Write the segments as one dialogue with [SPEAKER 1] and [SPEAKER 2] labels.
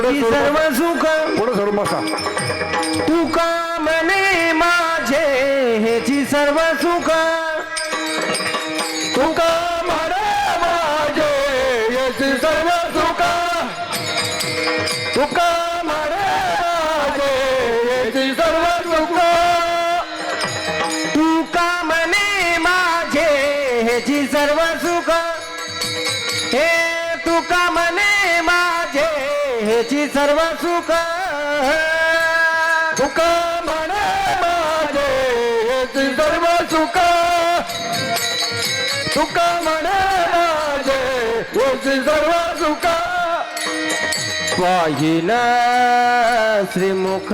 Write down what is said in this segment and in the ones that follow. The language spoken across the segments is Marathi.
[SPEAKER 1] ह्याची सर्व सुख
[SPEAKER 2] पुढे सोडून बसा.
[SPEAKER 1] तुका म्हणे माझे ह्याची सर्व सुख
[SPEAKER 2] तुका म्हणे माझे याची सर्व सुख तुका म्हणे माझे याची सर्व सुख
[SPEAKER 1] तुका म्हणे माझे ह्याची सर्व सुख हे तुका म्हणे माझे ह्याची सर्व सुख
[SPEAKER 2] तुका म्हणे माझे याची सर्व सुख तुका म्हणे माझे याची सर्व सुख
[SPEAKER 1] पाहिन श्रीमुख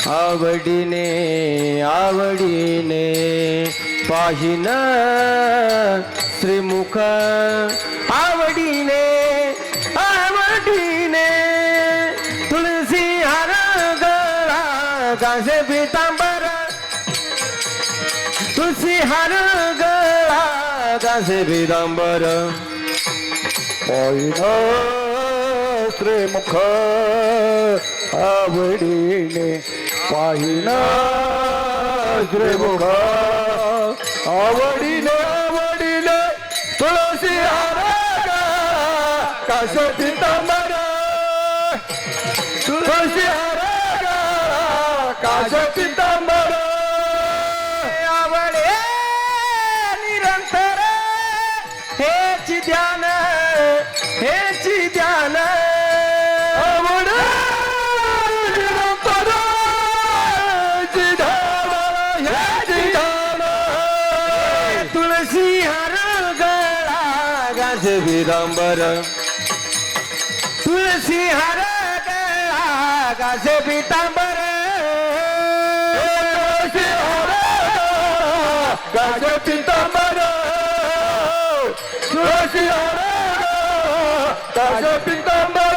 [SPEAKER 1] आवडीने आवडीने पाहिन श्रीमुख आवडीने आवडीने तुळसी हार गळा गाजे पितांबर तुळसी हार गळा गाजे पितांबर
[SPEAKER 2] पाहिन श्रीमुख आवडीने पाहिन श्रीमुख आवडीने आवडीने तुळसी हार काश पितांबर तुळसी हार काश पितांबर
[SPEAKER 1] आवडे निरंतर हेची ध्यान हेची ध्यान
[SPEAKER 2] आवडे निरंतर हेची ध्यान हेची ध्यान
[SPEAKER 1] तुळसी हार गळा गाज विरंबर तुळसी हार गळा गाज पितांबर
[SPEAKER 2] तुळसी हार गाज पितांबर तुळसी हार गाज पितांबर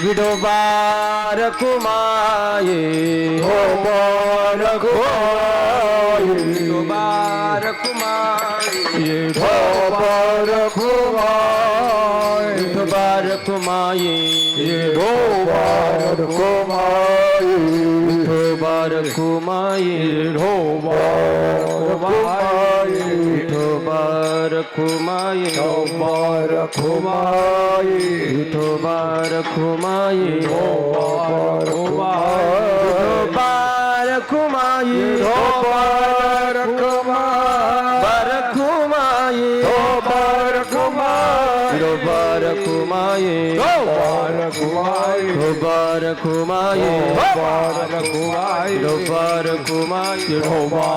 [SPEAKER 1] विडोबार कुमाये
[SPEAKER 2] हो बार घोय
[SPEAKER 1] विडोबार कुमाये
[SPEAKER 2] हो बार घोय
[SPEAKER 1] विडोबार कुमाये
[SPEAKER 2] हो बार घोय
[SPEAKER 1] विठोबार कुमाये
[SPEAKER 2] हो बार
[SPEAKER 1] विठोबार कुमाये
[SPEAKER 2] हो बार घोय
[SPEAKER 1] विठोबार कुमाये
[SPEAKER 2] हो बार
[SPEAKER 1] विठोबार कुमाये
[SPEAKER 2] हो बार
[SPEAKER 1] बार कुमाये
[SPEAKER 2] बार घोय
[SPEAKER 1] विठोबार कुमाये
[SPEAKER 2] बार घोय
[SPEAKER 1] विठोबार कुमाये
[SPEAKER 2] बार घोय
[SPEAKER 1] विठोबार कुमाये
[SPEAKER 2] हो बार